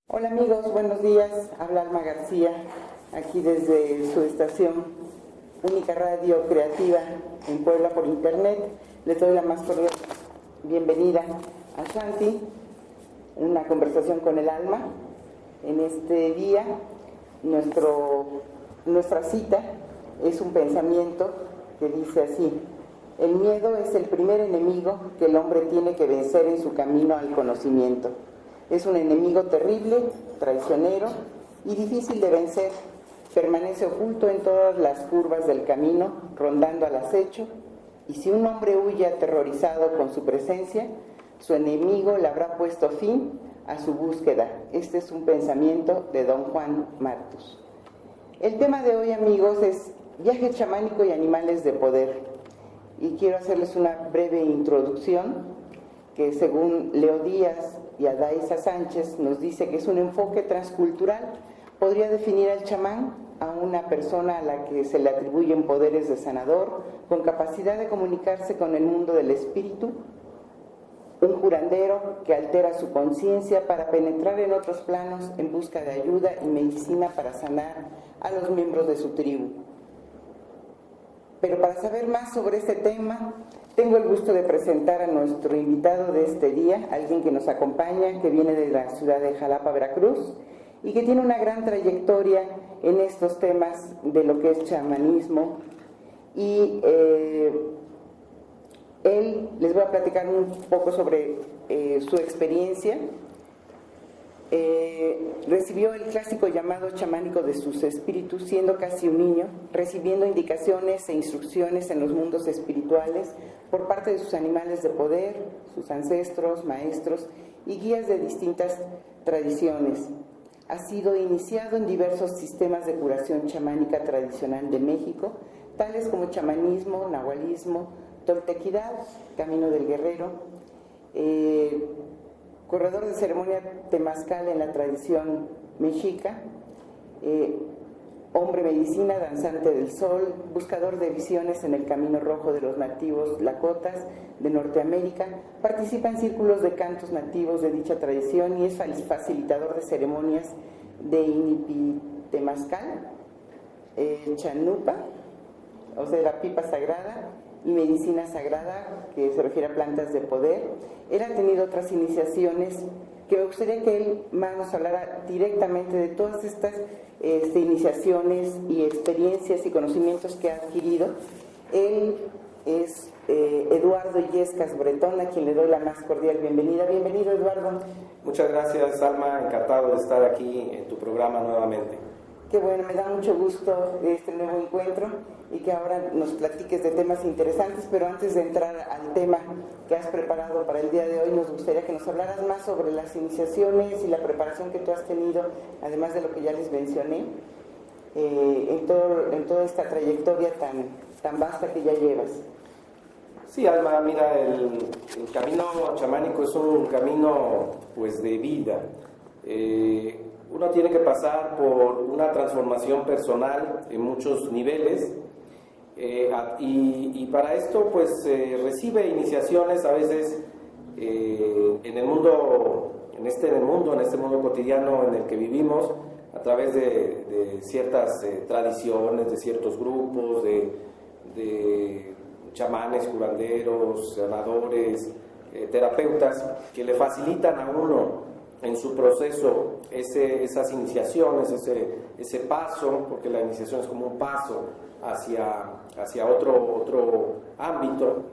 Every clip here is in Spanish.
Hola amigos, buenos días. Habla Alma García, aquí desde su estación Única Radio Creativa en Puebla por Internet. Les doy la más cordial bienvenida a Shanti, una conversación con el alma. En este día, nuestra cita es un pensamiento que dice así: el miedo es el primer enemigo que el hombre tiene que vencer en su camino al conocimiento. Es un enemigo terrible, traicionero y difícil de vencer. Permanece oculto en todas las curvas del camino, rondando al acecho, y si un hombre huye aterrorizado con su presencia, su enemigo le habrá puesto fin a su búsqueda. Este es un pensamiento de don Juan Martus. El tema de hoy, amigos, es viaje chamánico y animales de poder. Y quiero hacerles una breve introducción que, según Leo Díaz y Adaisa Sánchez, nos dice que es un enfoque transcultural. Podría definir al chamán a una persona a la que se le atribuyen poderes de sanador, con capacidad de comunicarse con el mundo del espíritu, un curandero que altera su conciencia para penetrar en otros planos en busca de ayuda y medicina para sanar a los miembros de su tribu. Pero para saber más sobre este tema, tengo el gusto de presentar a nuestro invitado de este día, alguien que nos acompaña, que viene de la ciudad de Jalapa, Veracruz, y que tiene una gran trayectoria en estos temas de lo que es chamanismo. Y él, les voy a platicar un poco sobre su experiencia. Recibió el clásico llamado chamánico de sus espíritus siendo casi un niño, recibiendo indicaciones e instrucciones en los mundos espirituales por parte de sus animales de poder, sus ancestros, maestros y guías de distintas tradiciones. Ha sido iniciado en diversos sistemas de curación chamánica tradicional de México, tales como chamanismo, nahualismo, toltequidad, camino del guerrero, corredor de ceremonia temazcal en la tradición mexica, hombre medicina, danzante del sol, buscador de visiones en el camino rojo de los nativos lakotas de Norteamérica, participa en círculos de cantos nativos de dicha tradición y es facilitador de ceremonias de Inipitemazcal, Chanupa, o sea, la pipa sagrada, y medicina sagrada, que se refiere a plantas de poder. Él ha tenido otras iniciaciones que me gustaría que él más nos hablara directamente de todas estas iniciaciones y experiencias y conocimientos que ha adquirido. Él es Eduardo Illescas Bretón, a quien le doy la más cordial bienvenida. Bienvenido, Eduardo. Muchas gracias, Alma, encantado de estar aquí en tu programa nuevamente. Qué bueno, me da mucho gusto este nuevo encuentro y que ahora nos platiques de temas interesantes, pero antes de entrar al tema que has preparado para el día de hoy, nos gustaría que nos hablaras más sobre las iniciaciones y la preparación que tú has tenido, además de lo que ya les mencioné, en toda esta trayectoria tan vasta que ya llevas. Sí, Alma, mira, el camino chamánico es un camino pues de vida. Uno tiene que pasar por una transformación personal en muchos niveles y para esto pues recibe iniciaciones a veces en este mundo cotidiano en el que vivimos, a través de ciertas tradiciones, de ciertos grupos, de chamanes, curanderos, sanadores, terapeutas que le facilitan a uno en su proceso esas iniciaciones, ese paso, porque la iniciación es como un paso hacia otro ámbito.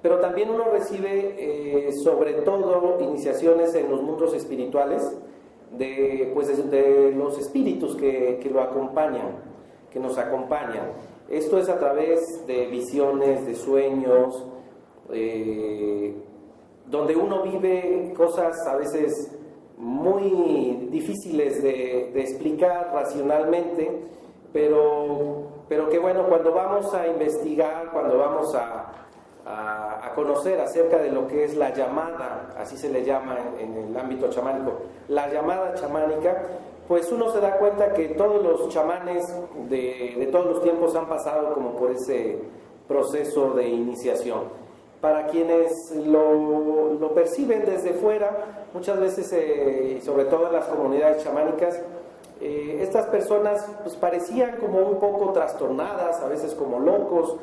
Pero también uno recibe sobre todo iniciaciones en los mundos espirituales de los espíritus que lo acompañan, que nos acompañan. Esto es a través de visiones, de sueños, donde uno vive cosas a veces muy difíciles de explicar racionalmente, pero que bueno, cuando vamos a investigar, cuando vamos a conocer acerca de lo que es la llamada, así se le llama en el ámbito chamánico, la llamada chamánica, pues uno se da cuenta que todos los chamanes de todos los tiempos han pasado como por ese proceso de iniciación. Para quienes lo perciben desde fuera, muchas veces, sobre todo en las comunidades chamánicas, estas personas pues parecían como un poco trastornadas, a veces como locos,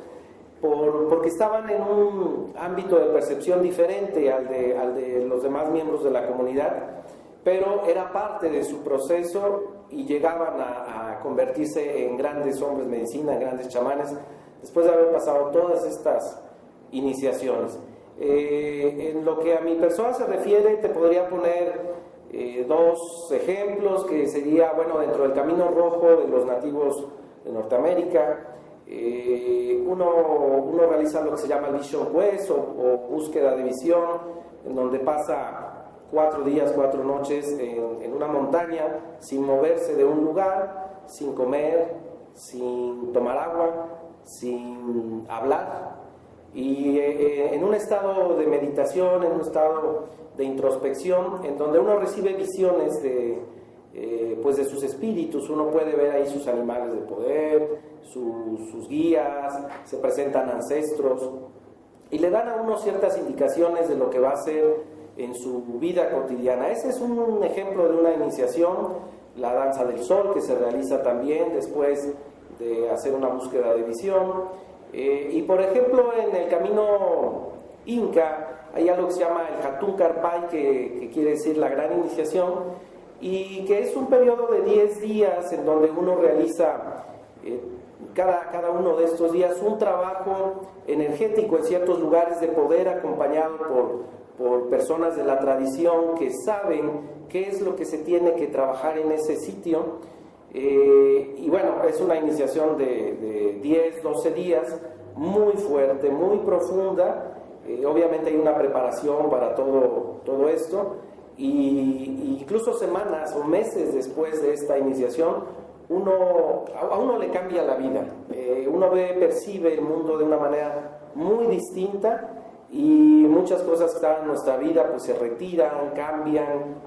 porque estaban en un ámbito de percepción diferente al de los demás miembros de la comunidad, pero era parte de su proceso y llegaban a convertirse en grandes hombres de medicina, en grandes chamanes, después de haber pasado todas estas iniciaciones. En lo que a mi persona se refiere, te podría poner dos ejemplos, que sería, bueno, dentro del Camino Rojo de los nativos de Norteamérica, uno realiza lo que se llama el Vision Quest o búsqueda de visión, en donde pasa 4 días, 4 noches en una montaña, sin moverse de un lugar, sin comer, sin tomar agua, sin hablar, y en un estado de meditación, en un estado de introspección, en donde uno recibe visiones pues de sus espíritus. Uno puede ver ahí sus animales de poder, sus guías, se presentan ancestros y le dan a uno ciertas indicaciones de lo que va a hacer en su vida cotidiana. Ese es un ejemplo de una iniciación. La danza del sol, que se realiza también después de hacer una búsqueda de visión. Y por ejemplo, en el camino inca hay algo que se llama el Hatun Karpay, que quiere decir la gran iniciación, y que es un periodo de 10 días en donde uno realiza cada uno de estos días un trabajo energético en ciertos lugares de poder, acompañado por personas de la tradición que saben qué es lo que se tiene que trabajar en ese sitio. Y bueno, es una iniciación de 10, 12 días, muy fuerte, muy profunda. Obviamente hay una preparación para todo esto, y incluso semanas o meses después de esta iniciación, a uno le cambia la vida. Uno percibe el mundo de una manera muy distinta, y muchas cosas que estaban en nuestra vida pues se retiran, cambian,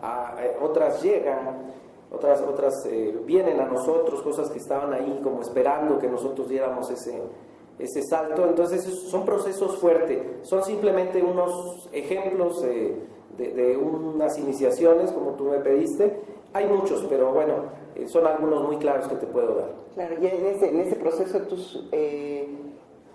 otras llegan, otras vienen a nosotros, cosas que estaban ahí como esperando que nosotros diéramos ese salto. Entonces son procesos fuertes, son simplemente unos ejemplos de unas iniciaciones como tú me pediste. Hay muchos, pero bueno, son algunos muy claros que te puedo dar. Claro, y en ese proceso tú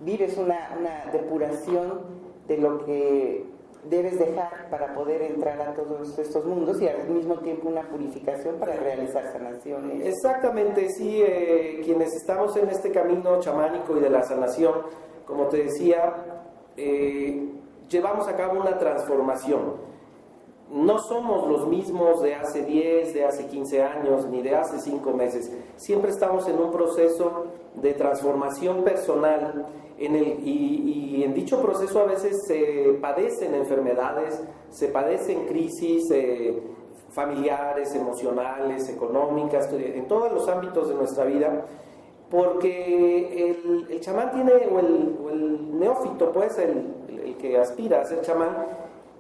vives una depuración de lo que debes dejar para poder entrar a todos estos mundos, y al mismo tiempo una purificación para realizar sanaciones. Exactamente, sí. Quienes estamos en este camino chamánico y de la sanación, como te decía, llevamos a cabo una transformación. No somos los mismos de hace 10, de hace 15 años, ni de hace 5 meses. Siempre estamos en un proceso de transformación personal, y en dicho proceso a veces se padecen enfermedades, se padecen crisis familiares, emocionales, económicas, en todos los ámbitos de nuestra vida, porque el chamán tiene, o el neófito, pues el que aspira a ser chamán,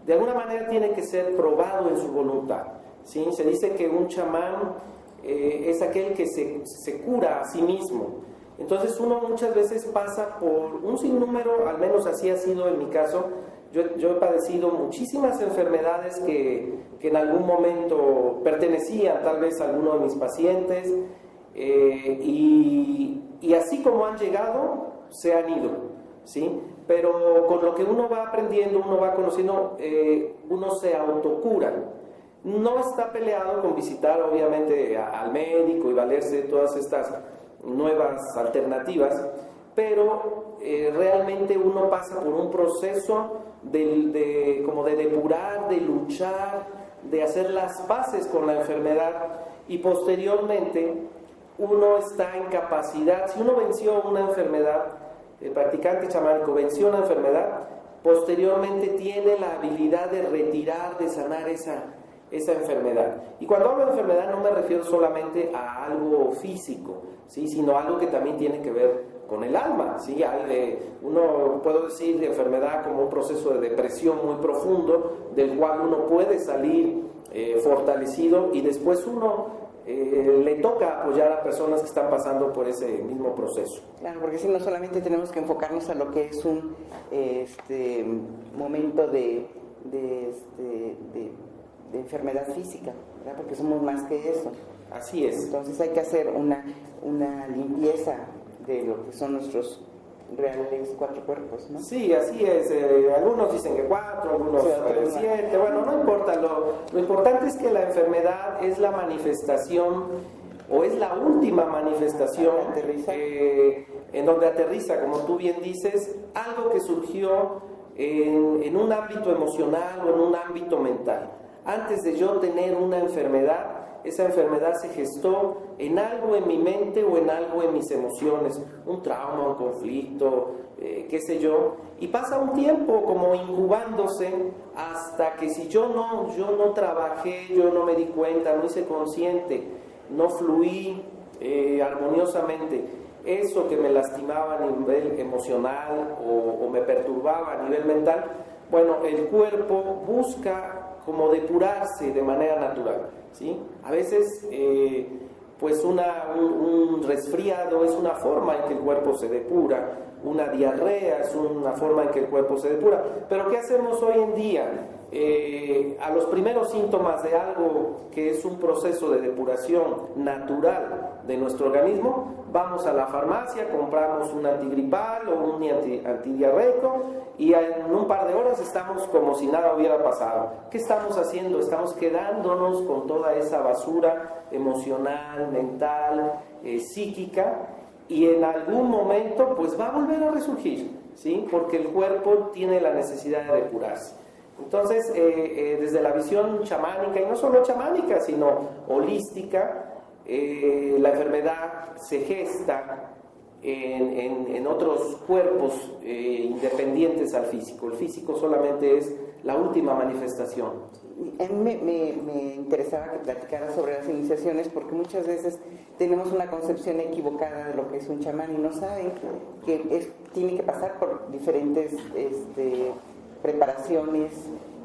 de alguna manera tiene que ser probado en su voluntad, ¿sí? Se dice que un chamán es aquel que se cura a sí mismo. Entonces uno muchas veces pasa por un sinnúmero, al menos así ha sido en mi caso. Yo he padecido muchísimas enfermedades que en algún momento pertenecían tal vez a alguno de mis pacientes, y así como han llegado, se han ido, ¿sí? Pero con lo que uno va aprendiendo, uno va conociendo, uno se autocura. No está peleado con visitar obviamente al médico y valerse de todas estas nuevas alternativas, pero realmente uno pasa por un proceso como de depurar, de luchar, de hacer las paces con la enfermedad, y posteriormente uno está en capacidad, si uno venció una enfermedad, el practicante chamánico venció una enfermedad, posteriormente tiene la habilidad de retirar, de sanar esa enfermedad. Y cuando hablo de enfermedad no me refiero solamente a algo físico, ¿sí? Sino algo que también tiene que ver con el alma, ¿sí? Uno puedo decir de enfermedad como un proceso de depresión muy profundo, del cual uno puede salir fortalecido, y después uno le toca apoyar a personas que están pasando por ese mismo proceso. Claro, porque si no solamente tenemos que enfocarnos a lo que es un momento de enfermedad física, ¿verdad? Porque somos más que eso. Así es. Entonces hay que hacer una limpieza de lo que son nuestros reales 4 cuerpos, ¿no? Sí, así es. Algunos dicen que 4, algunos 7. Bueno, no importa. Lo importante es que la enfermedad es la manifestación, o es la última manifestación en donde aterriza, como tú bien dices, algo que surgió en un ámbito emocional o en un ámbito mental. Antes de yo tener una enfermedad, esa enfermedad se gestó en algo en mi mente o en algo en mis emociones, un trauma, un conflicto, qué sé yo, y pasa un tiempo como incubándose hasta que si yo no trabajé, yo no me di cuenta, no hice consciente, no fluí armoniosamente, eso que me lastimaba a nivel emocional o me perturbaba a nivel mental, bueno, el cuerpo busca como depurarse de manera natural, ¿sí? A veces, pues un resfriado es una forma en que el cuerpo se depura, una diarrea es una forma en que el cuerpo se depura. Pero ¿qué hacemos hoy en día? A los primeros síntomas de algo que es un proceso de depuración natural de nuestro organismo, vamos a la farmacia, compramos un antigripal o un antidiarreico y en un par de horas estamos como si nada hubiera pasado. ¿Qué estamos haciendo? Estamos quedándonos con toda esa basura emocional, mental, psíquica, y en algún momento pues va a volver a resurgir, ¿sí? Porque el cuerpo tiene la necesidad de depurarse. Entonces, desde la visión chamánica, y no solo chamánica, sino holística, la enfermedad se gesta en otros cuerpos independientes al físico. El físico solamente es la última manifestación. A mí me interesaba que platicara sobre las iniciaciones, porque muchas veces tenemos una concepción equivocada de lo que es un chamán y no saben que tiene que pasar por diferentes preparaciones,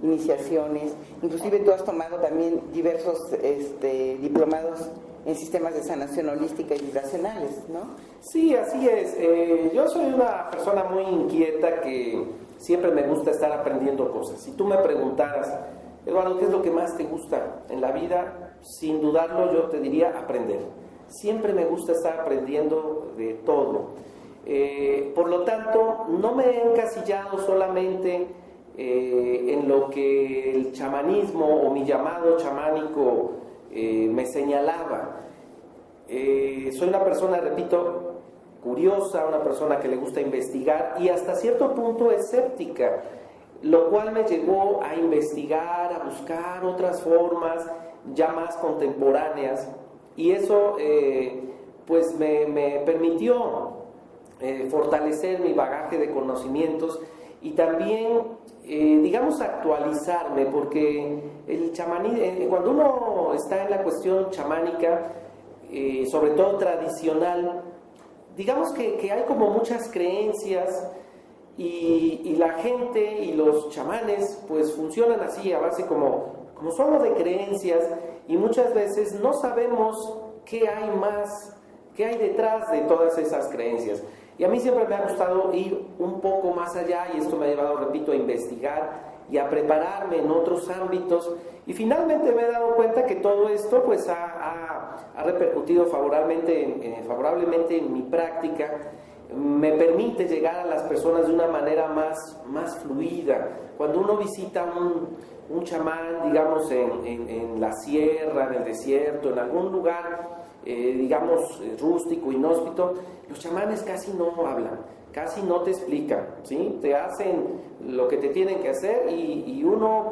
iniciaciones. Inclusive tú has tomado también diversos diplomados en sistemas de sanación holística y vibracionales, ¿no? Sí, así es. Yo soy una persona muy inquieta que siempre me gusta estar aprendiendo cosas. Si tú me preguntaras, Eduardo, ¿qué es lo que más te gusta en la vida? Sin dudarlo, yo te diría aprender. Siempre me gusta estar aprendiendo de todo. Por lo tanto, no me he encasillado solamente en lo que el chamanismo o mi llamado chamánico me señalaba. Soy una persona, repito, curiosa, una persona que le gusta investigar y hasta cierto punto escéptica, lo cual me llevó a investigar, a buscar otras formas ya más contemporáneas, y eso pues me permitió fortalecer mi bagaje de conocimientos y también digamos actualizarme, porque el chamanismo, cuando uno está en la cuestión chamánica, sobre todo tradicional, digamos que hay como muchas creencias y la gente y los chamanes pues funcionan así a base como solo de creencias, y muchas veces no sabemos qué hay más, qué hay detrás de todas esas creencias. Y a mí siempre me ha gustado ir un poco más allá, y esto me ha llevado, repito, a investigar y a prepararme en otros ámbitos, y finalmente me he dado cuenta que todo esto pues ha repercutido favorablemente en mi práctica. Me permite llegar a las personas de una manera más fluida. Cuando uno visita un chamán, digamos en la sierra, en el desierto, en algún lugar digamos rústico, inhóspito, los chamanes casi no hablan, casi no te explican, ¿sí? Te hacen lo que te tienen que hacer, y uno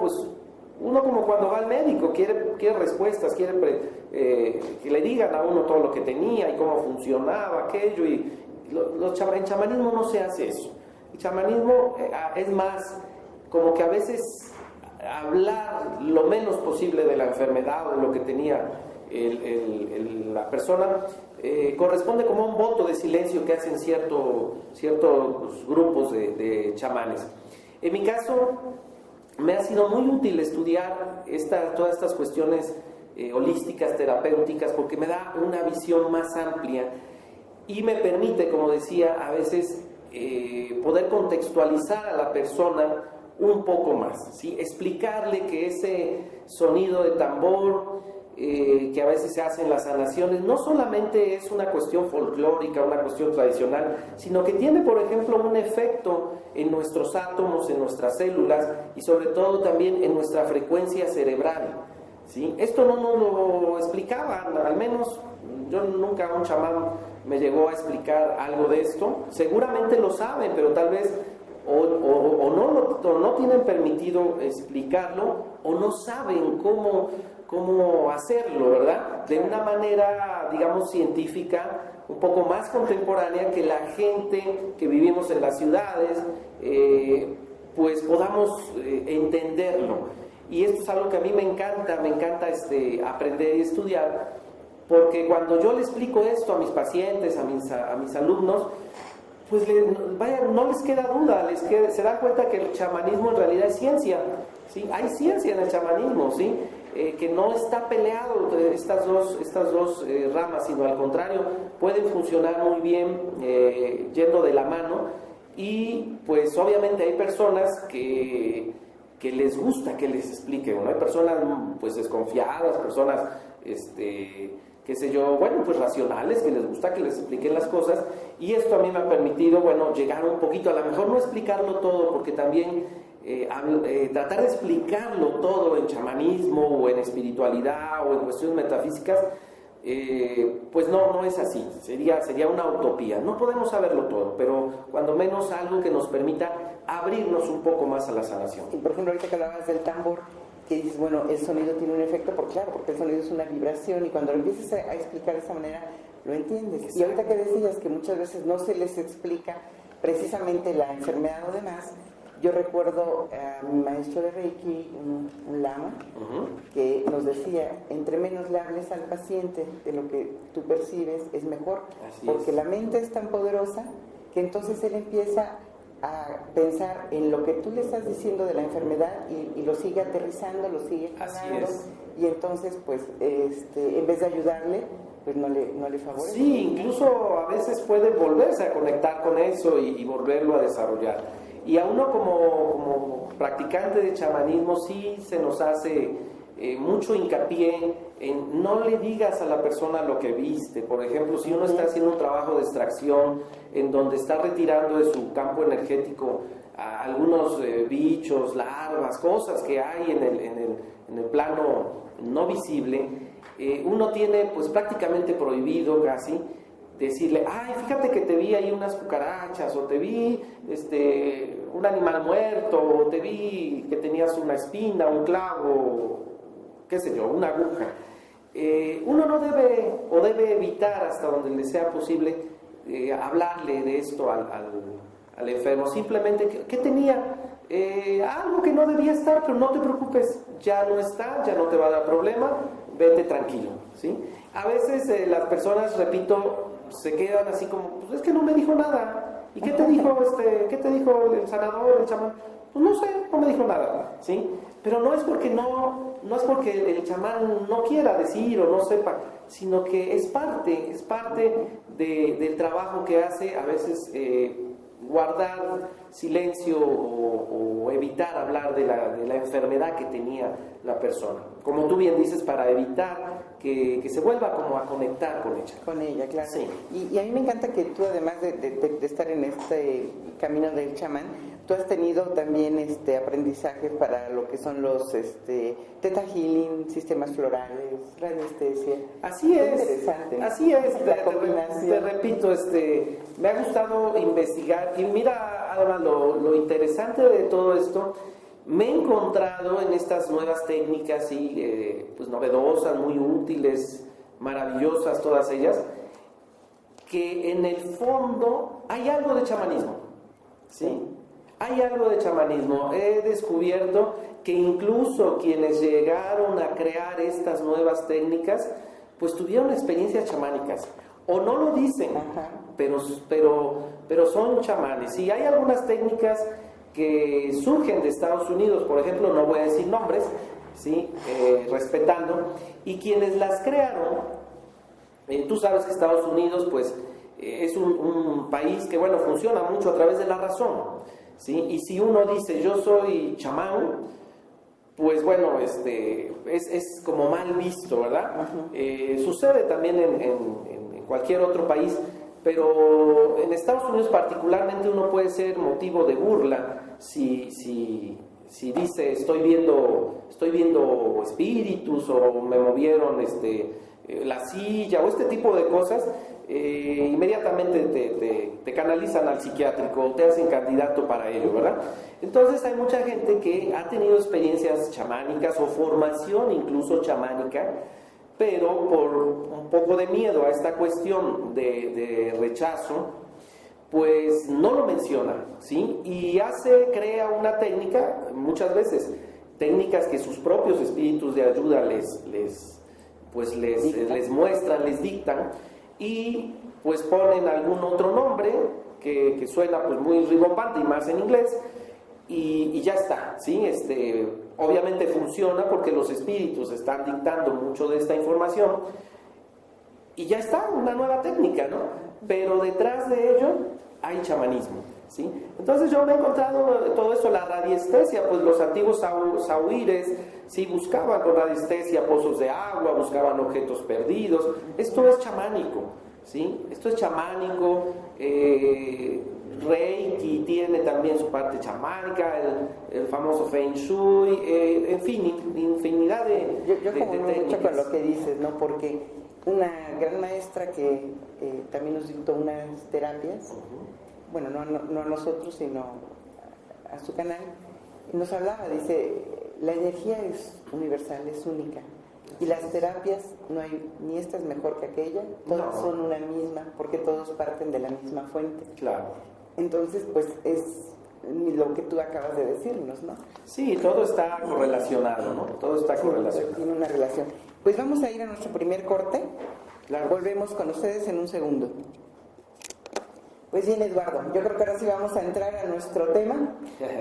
como cuando va al médico quiere respuestas, quiere que le digan a uno todo lo que tenía y cómo funcionaba aquello, y en chamanismo no se hace eso. El chamanismo es más como que a veces hablar lo menos posible de la enfermedad o de lo que tenía la persona, corresponde como un voto de silencio que hacen ciertos grupos de chamanes. En mi caso, me ha sido muy útil estudiar todas estas cuestiones holísticas, terapéuticas, porque me da una visión más amplia y me permite, como decía, a veces poder contextualizar a la persona un poco más, ¿sí? Explicarle que ese sonido de tambor que a veces se hace en las sanaciones no solamente es una cuestión folclórica, una cuestión tradicional, sino que tiene, por ejemplo, un efecto en nuestros átomos, en nuestras células y sobre todo también en nuestra frecuencia cerebral, ¿sí? Esto no nos lo explicaban, al menos yo nunca, un chamán me llegó a explicar algo de esto. Seguramente lo saben, pero tal vez o no tienen permitido explicarlo o no saben cómo hacerlo, ¿verdad? De una manera, digamos, científica, un poco más contemporánea, que la gente que vivimos en las ciudades, pues podamos entenderlo. Y esto es algo que a mí me encanta aprender y estudiar, porque cuando yo le explico esto a mis pacientes, a mis alumnos, pues no les queda duda, se dan cuenta que el chamanismo en realidad es ciencia, ¿sí? Hay ciencia en el chamanismo, ¿sí? Que no está peleado estas dos ramas, sino al contrario, pueden funcionar muy bien yendo de la mano. Y pues obviamente hay personas que les gusta que les expliquen, ¿no? Hay personas pues desconfiadas, personas qué sé yo, bueno, pues racionales, que les gusta que les expliquen las cosas, y esto a mí me ha permitido, bueno, llegar un poquito, a lo mejor no explicarlo todo, porque también tratar de explicarlo todo en chamanismo o en espiritualidad o en cuestiones metafísicas, pues no es así, sería una utopía. No podemos saberlo todo, pero cuando menos algo que nos permita abrirnos un poco más a la sanación. Y por ejemplo, ahorita que hablabas del tambor, que dices, bueno, el sonido tiene un efecto, porque el sonido es una vibración, y cuando lo empiezas a explicar de esa manera, lo entiendes. Exacto. Y ahorita que decías que muchas veces no se les explica precisamente la enfermedad o demás, yo recuerdo a mi maestro de Reiki, un lama, que nos decía, entre menos le hables al paciente de lo que tú percibes, es mejor, porque la mente es tan poderosa que entonces él empieza a pensar en lo que tú le estás diciendo de la enfermedad y lo sigue aterrizando, lo sigue jalando, y entonces pues en vez de ayudarle, pues no le favorece. Sí, incluso a veces puede volverse a conectar con eso y volverlo a desarrollar. Y a uno como practicante de chamanismo sí se nos hace mucho hincapié en no le digas a la persona lo que viste. Por ejemplo, si uno está haciendo un trabajo de extracción en donde está retirando de su campo energético a algunos bichos, larvas, cosas que hay en el plano no visible, uno tiene pues prácticamente prohibido casi decirle, ay, fíjate que te vi ahí unas cucarachas, o te vi un animal muerto, o te vi que tenías una espina, un clavo, qué sé yo, una aguja. Uno no debe evitar, hasta donde le sea posible, hablarle de esto al enfermo. Simplemente, ¿qué tenía? Algo que no debía estar, pero no te preocupes, ya no está, ya no te va a dar problema, vete tranquilo, ¿sí? A veces las personas, repito, se quedan así como, pues es que no me dijo nada. ¿Y qué te dijo el sanador, el chamán? Pues no sé, no me dijo nada, ¿sí? Pero no es porque el chamán no quiera decir o no sepa, sino que es parte del trabajo que hace a veces guardar silencio o evitar hablar de la enfermedad que tenía la persona. Como tú bien dices, para evitar que se vuelva como a conectar con ella. Con ella, claro. Sí. Y a mí me encanta que tú, además de estar en este camino del chamán, tú has tenido también aprendizajes para lo que son los Theta Healing, sistemas florales, radiestesia. Así es. Interesante, ¿no? Así es. La combinación. Te repito, me ha gustado investigar. Y mira, Alma, lo interesante de todo esto, me he encontrado en estas nuevas técnicas pues novedosas, muy útiles, maravillosas todas ellas, que en el fondo hay algo de chamanismo, ¿sí? Hay algo de chamanismo. He descubierto que incluso quienes llegaron a crear estas nuevas técnicas, pues tuvieron experiencias chamánicas. O no lo dicen, pero son chamanes. Y hay algunas técnicas que surgen de Estados Unidos, por ejemplo, no voy a decir nombres, ¿sí? Respetando, y quienes las crearon, tú sabes que Estados Unidos, pues, es un país que, bueno, funciona mucho a través de la razón, ¿sí? Y si uno dice, yo soy chamán, pues, bueno, es como mal visto, ¿verdad? Sucede también en cualquier otro país, pero en Estados Unidos particularmente uno puede ser motivo de burla si dice estoy viendo espíritus o me movieron la silla o este tipo de cosas. Inmediatamente te canalizan al psiquiátrico, te hacen candidato para ello, ¿verdad? Entonces hay mucha gente que ha tenido experiencias chamánicas o formación incluso chamánica, pero por un poco de miedo a esta cuestión de rechazo, pues no lo menciona, ¿sí? Y crea una técnica, muchas veces, técnicas que sus propios espíritus de ayuda les muestran, les dictan, y pues ponen algún otro nombre que suena pues muy rimbombante y más en inglés, y ya está, ¿sí? Obviamente funciona porque los espíritus están dictando mucho de esta información y ya está, una nueva técnica, ¿no? Pero detrás de ello hay chamanismo, ¿sí? Entonces yo me he encontrado todo eso, la radiestesia, pues los antiguos sahuires, sí, buscaban con radiestesia pozos de agua, buscaban objetos perdidos. Esto es chamánico, ¿sí? Esto es chamánico. Reiki tiene también su parte chamánica, el famoso Feng Shui, en fin, infinidad de Yo como técnicas. mucho con lo que dices, ¿no? Porque una gran maestra que también nos dictó unas terapias, bueno, no a nosotros, sino a su canal, nos hablaba, dice, la energía es universal, es única. Y las terapias, no hay ni esta es mejor que aquella, todas son una misma, porque todos parten de la misma fuente. Claro. Entonces, pues es lo que tú acabas de decirnos, ¿no? Sí, todo está correlacionado, ¿no? Todo está correlacionado. Tiene una relación. Pues vamos a ir a nuestro primer corte. Claro. Volvemos con ustedes en un segundo. Pues bien, Eduardo, yo creo que ahora sí vamos a entrar a nuestro tema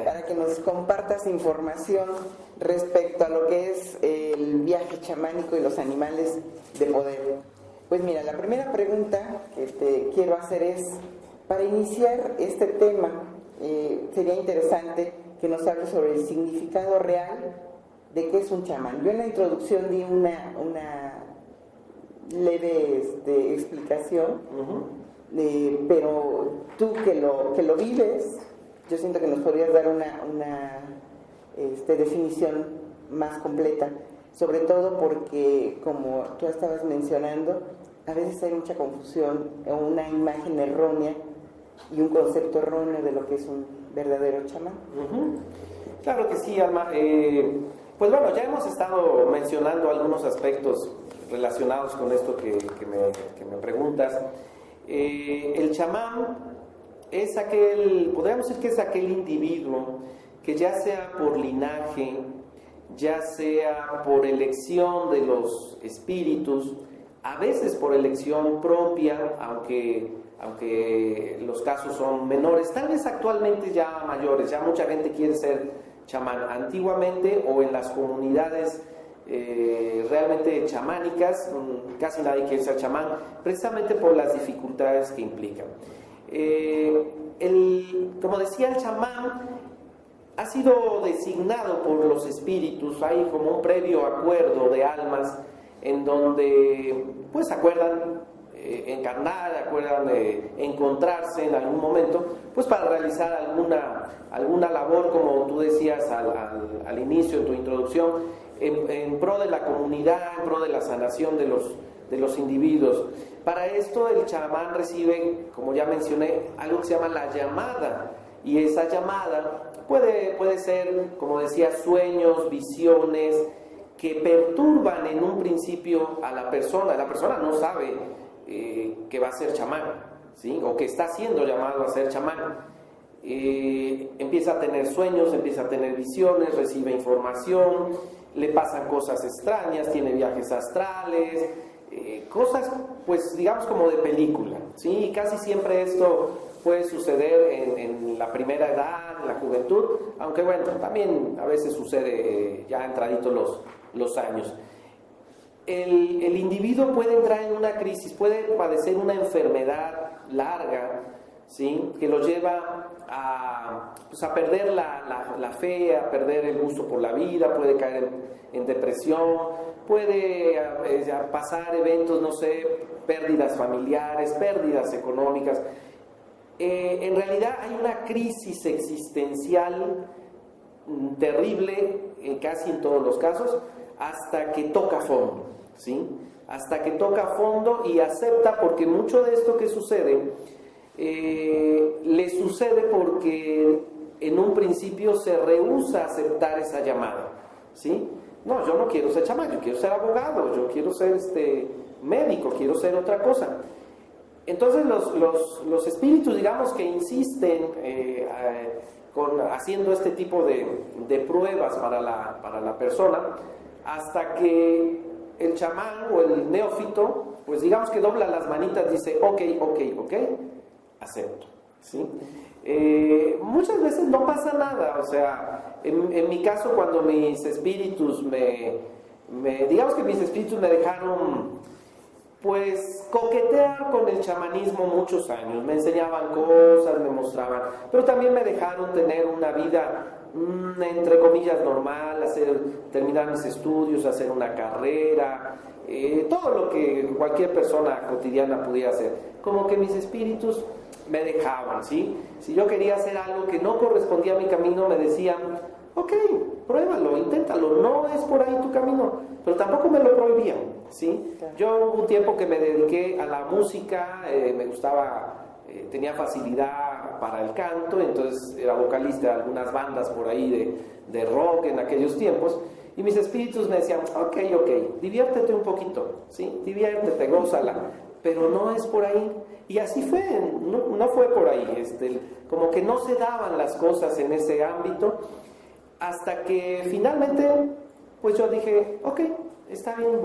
para que nos compartas información respecto a lo que es el viaje chamánico y los animales de poder. Pues mira, la primera pregunta que te quiero hacer es, para iniciar este tema, sería interesante que nos hables sobre el significado real de qué es un chamán. Yo en la introducción di una leve explicación, pero tú que lo vives, yo siento que nos podrías dar una definición más completa, sobre todo porque, como tú estabas mencionando, a veces hay mucha confusión o una imagen errónea y un concepto erróneo de lo que es un verdadero chamán. Claro que sí, Alma. Pues bueno, ya hemos estado mencionando algunos aspectos relacionados con esto que me preguntas. El chamán es podríamos decir que es aquel individuo que, ya sea por linaje, ya sea por elección de los espíritus, a veces por elección propia, aunque los casos son menores, tal vez actualmente ya mayores, ya mucha gente quiere ser chamán. Antiguamente, o en las comunidades realmente chamánicas, casi nadie quiere ser chamán, precisamente por las dificultades que implican. Como decía, el chamán ha sido designado por los espíritus. Hay como un previo acuerdo de almas en donde pues acuerdan encarnar, acuerdan encontrarse en algún momento, pues para realizar alguna labor, como tú decías al inicio de tu introducción, en pro de la comunidad, en pro de la sanación de los individuos. Para esto el chamán recibe, como ya mencioné, algo que se llama la llamada, y esa llamada puede ser, como decía, sueños, visiones que perturban en un principio a la persona. La persona no sabe que va a ser chamán, ¿sí? O que está siendo llamado a ser chamán. empieza a tener sueños, empieza a tener visiones, recibe información, le pasan cosas extrañas, tiene viajes astrales, cosas pues digamos como de película, ¿sí? Y casi siempre esto puede suceder en la primera edad, en la juventud, aunque bueno, también a veces sucede ya entraditos los años. El individuo puede entrar en una crisis, puede padecer una enfermedad larga, ¿sí? Que lo lleva a perder la fe, a perder el gusto por la vida, puede caer en depresión, puede pasar eventos, no sé, pérdidas familiares, pérdidas económicas. En realidad hay una crisis existencial terrible, casi en todos los casos, hasta que toca fondo, ¿sí? Hasta que toca fondo y acepta, porque mucho de esto que sucede le sucede porque en un principio se rehúsa a aceptar esa llamada, ¿sí? No, yo no quiero ser chamán, yo quiero ser abogado, yo quiero ser médico, quiero ser otra cosa. Entonces los espíritus, digamos, que insisten haciendo este tipo de pruebas para la persona, hasta que el chamán o el neófito, pues digamos que dobla las manitas, dice, ok, acepto, ¿sí? Muchas veces no pasa nada, o sea, en mi caso, cuando mis espíritus digamos que mis espíritus me dejaron pues coquetear con el chamanismo muchos años, me enseñaban cosas, me mostraban, pero también me dejaron tener una vida entre comillas normal, terminar mis estudios, hacer una carrera, todo lo que cualquier persona cotidiana pudiera hacer. Como que mis espíritus me dejaban, ¿sí? Si yo quería hacer algo que no correspondía a mi camino, me decían, ok, pruébalo, inténtalo, no es por ahí tu camino, pero tampoco me lo prohibían, ¿sí? Yo hubo un tiempo que me dediqué a la música, me gustaba, tenía facilidad para el canto, entonces era vocalista de algunas bandas por ahí de rock en aquellos tiempos, y mis espíritus me decían, ok, diviértete un poquito, ¿sí? Diviértete, gózala, pero no es por ahí. Y así fue, no fue por ahí, como que no se daban las cosas en ese ámbito, hasta que finalmente, pues yo dije, ok, está bien,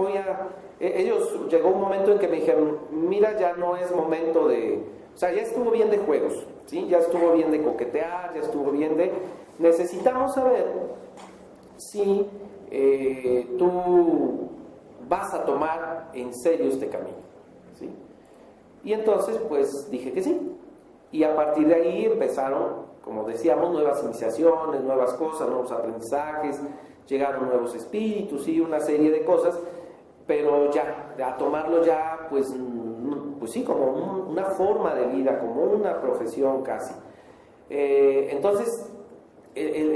ellos llegó un momento en que me dijeron, mira, ya no es momento o sea, ya estuvo bien de juegos, ¿sí? Ya estuvo bien de coquetear, ya estuvo bien necesitamos saber si tú vas a tomar en serio este camino, ¿sí? Y entonces, pues dije que sí. Y a partir de ahí empezaron, como decíamos, nuevas iniciaciones, nuevas cosas, nuevos aprendizajes, llegaron nuevos espíritus y una serie de cosas, pero ya, a tomarlo ya, pues sí, como una forma de vida, como una profesión casi. Entonces,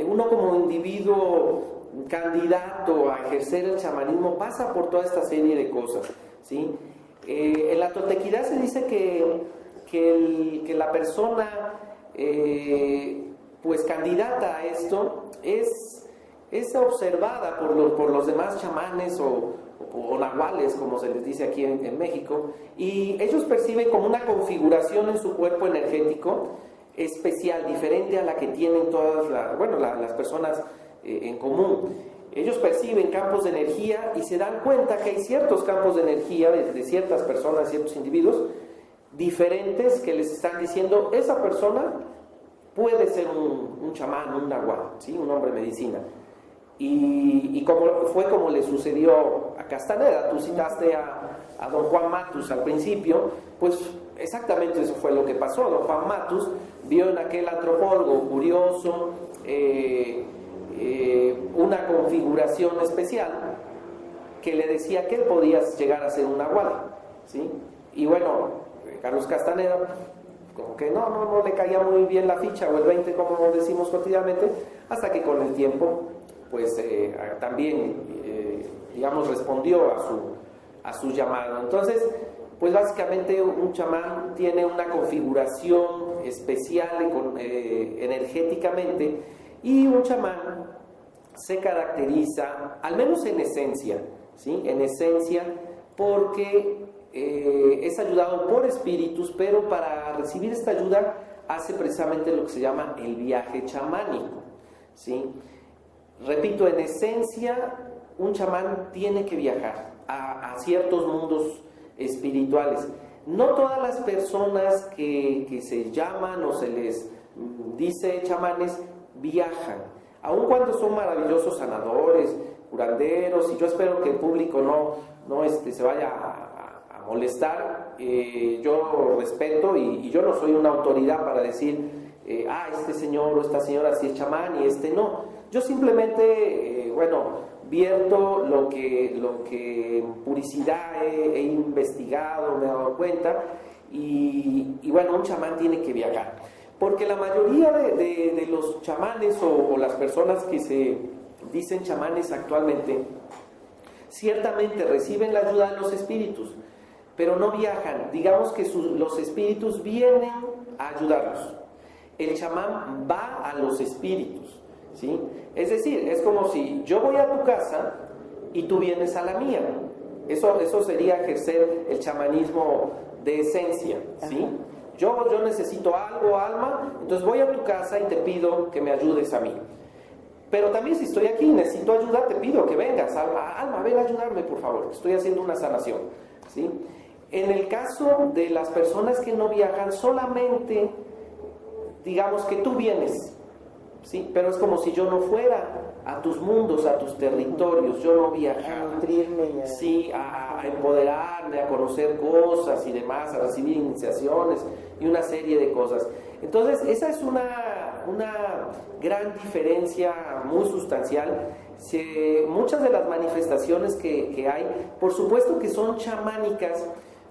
uno como individuo candidato a ejercer el chamanismo pasa por toda esta serie de cosas, ¿sí? En la toltequidad se dice que la persona pues candidata a esto es observada por los demás chamanes o nahuales, como se les dice aquí en México, y ellos perciben como una configuración en su cuerpo energético especial, diferente a la que tienen todas las personas en común. Ellos perciben campos de energía y se dan cuenta que hay ciertos campos de energía de ciertas personas, ciertos individuos diferentes, que les están diciendo, esa persona puede ser un chamán, un nahual, ¿sí? Un hombre medicina. Y fue como le sucedió a Castaneda. Tú citaste a don Juan Matus al principio, pues exactamente eso fue lo que pasó. Don Juan Matus vio en aquel antropólogo curioso una configuración especial que le decía que él podía llegar a ser un nahual, ¿sí? Y bueno, Carlos Castaneda como que no le caía muy bien la ficha o el 20, como decimos cotidianamente, hasta que con el tiempo pues también digamos respondió a su llamado. Entonces, pues básicamente un chamán tiene una configuración especial energéticamente, y un chamán se caracteriza, al menos en esencia, ¿sí? En esencia, porque es ayudado por espíritus, pero para recibir esta ayuda hace precisamente lo que se llama el viaje chamánico, ¿sí? Repito, en esencia, un chamán tiene que viajar a ciertos mundos espirituales. No todas las personas que se llaman o se les dice chamanes viajan, aun cuando son maravillosos sanadores, curanderos, y yo espero que el público no se vaya a molestar. Yo respeto y yo no soy una autoridad para decir este señor o esta señora sí es chamán y este no. Yo simplemente, vierto lo que en puricidad he investigado, me he dado cuenta, y bueno, un chamán tiene que viajar, porque la mayoría de los chamanes o las personas que se dicen chamanes actualmente, ciertamente reciben la ayuda de los espíritus, pero no viajan. Digamos que los espíritus vienen a ayudarlos. El chamán va a los espíritus, ¿sí? Es decir, es como si yo voy a tu casa y tú vienes a la mía. Eso sería ejercer el chamanismo de esencia, ¿sí? Yo necesito algo, alma, entonces voy a tu casa y te pido que me ayudes a mí. Pero también si estoy aquí y necesito ayuda, te pido que vengas, alma, ven a ayudarme, por favor, estoy haciendo una sanación, ¿sí? En el caso de las personas que no viajan, solamente digamos que tú vienes, ¿sí? Pero es como si yo no fuera a tus mundos, a tus territorios, yo no viajara. A nutrirme. Sí, a empoderarme, a conocer cosas y demás, a recibir iniciaciones y una serie de cosas. Entonces, esa es una gran diferencia muy sustancial. Muchas de las manifestaciones que hay, por supuesto que son chamánicas,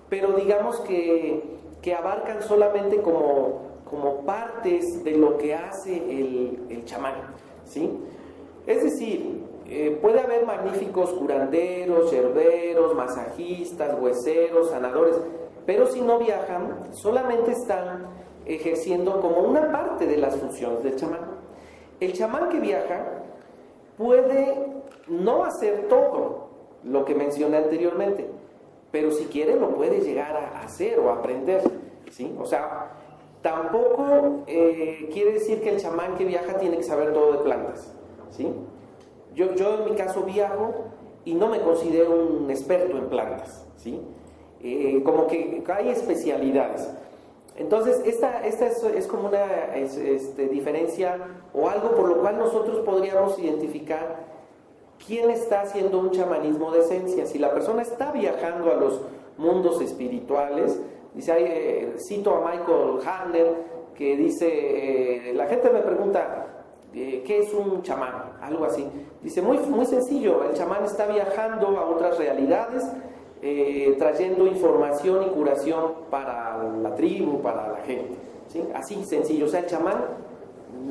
pero digamos que abarcan solamente como partes de lo que hace el chamán, ¿sí? Es decir, puede haber magníficos curanderos, yerberos, masajistas, hueseros, sanadores, pero si no viajan, solamente están ejerciendo como una parte de las funciones del chamán. El chamán que viaja puede no hacer todo lo que mencioné anteriormente, pero si quiere lo puede llegar a hacer o aprender, ¿sí? O sea, tampoco quiere decir que el chamán que viaja tiene que saber todo de plantas, ¿sí? Yo en mi caso viajo y no me considero un experto en plantas, ¿sí? Como que hay especialidades. Entonces, esta es como una diferencia o algo por lo cual nosotros podríamos identificar quién está haciendo un chamanismo de esencia. Si la persona está viajando a los mundos espirituales, dice, cito a Michael Handler, que dice, la gente me pregunta, ¿qué es un chamán? Algo así. Dice, muy, muy sencillo, el chamán está viajando a otras realidades, trayendo información y curación para la tribu, para la gente, ¿sí? Así sencillo. O sea, el chamán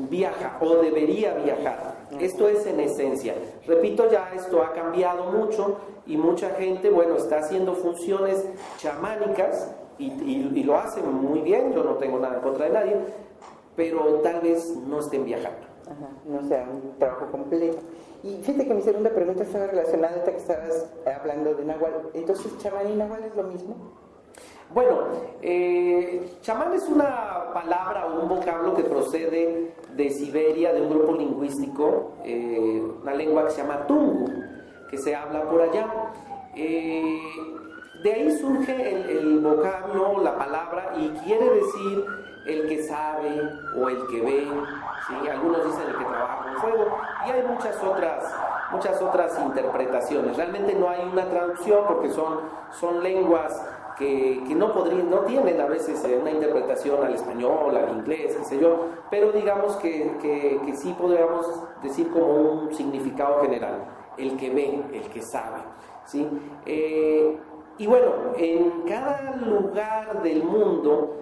viaja o debería viajar. Esto es en esencia. Repito, ya esto ha cambiado mucho y mucha gente, está haciendo funciones chamánicas y lo hacen muy bien. Yo no tengo nada en contra de nadie, pero tal vez no estén viajando. No sea un trabajo completo. Y fíjate que mi segunda pregunta estaba relacionada a que estabas hablando de Nahual. Entonces, ¿chamán y Nahual es lo mismo? Bueno, chamán es una palabra o un vocablo que procede de Siberia, de un grupo lingüístico, una lengua que se llama Tungu, que se habla por allá. De ahí surge el vocablo, la palabra, y quiere decir el que sabe o el que ve, ¿sí? Algunos dicen el que trabaja con fuego, y hay muchas otras interpretaciones. Realmente no hay una traducción porque son lenguas que no tienen a veces una interpretación al español, al inglés, qué sé yo, pero digamos que sí podríamos decir como un significado general, el que ve, el que sabe, ¿sí? Y bueno, en cada lugar del mundo,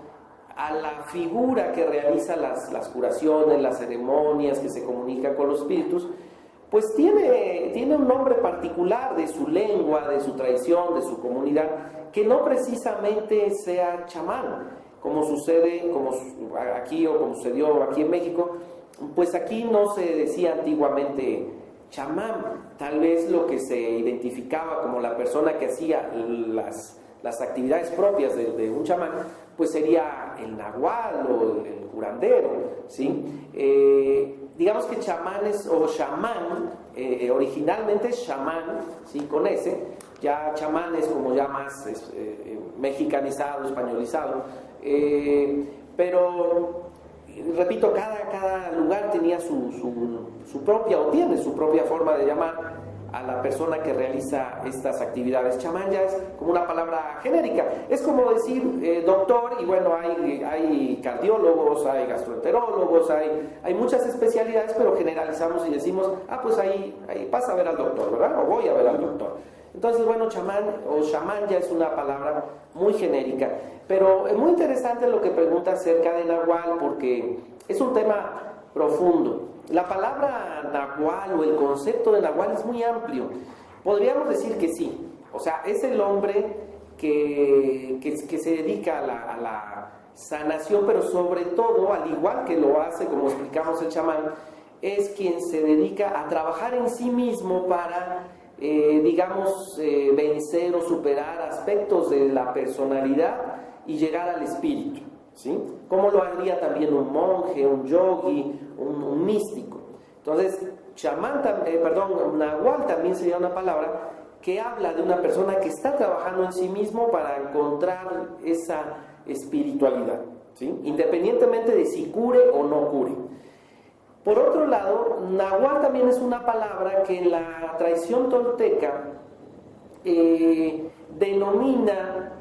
a la figura que realiza las curaciones, las ceremonias, que se comunica con los espíritus, pues tiene un nombre particular de su lengua, de su tradición, de su comunidad, que no precisamente sea chamán, como sucede aquí o como sucedió aquí en México. Pues aquí no se decía antiguamente chamán, tal vez lo que se identificaba como la persona que hacía las actividades propias de un chamán, pues sería el nahual o el curandero, ¿sí? Digamos que chamanes o chamán, originalmente chamán, ¿sí? Con S, ya chamanes como ya más mexicanizado, españolizado, pero repito, cada lugar tenía su propia, o tiene su propia forma de llamar a la persona que realiza estas actividades. Chamán ya es como una palabra genérica, es como decir doctor, y bueno, hay cardiólogos, hay gastroenterólogos, hay muchas especialidades, pero generalizamos y decimos, pues ahí pasa a ver al doctor, ¿verdad? O voy a ver al doctor. Entonces, bueno, chamán o chamán ya es una palabra muy genérica, pero es muy interesante lo que pregunta acerca de nahual, porque es un tema profundo. La palabra nahual o el concepto de nahual es muy amplio. Podríamos decir que sí, o sea, es el hombre que se dedica a la sanación, pero sobre todo, al igual que lo hace, como explicamos el chamán, es quien se dedica a trabajar en sí mismo para, vencer o superar aspectos de la personalidad y llegar al espíritu, ¿sí? Como lo haría también un monje, un yogi, un místico. Entonces, nahual también sería una palabra que habla de una persona que está trabajando en sí mismo para encontrar esa espiritualidad, ¿sí? Independientemente de si cure o no cure. Por otro lado, nahual también es una palabra que en la tradición tolteca denomina,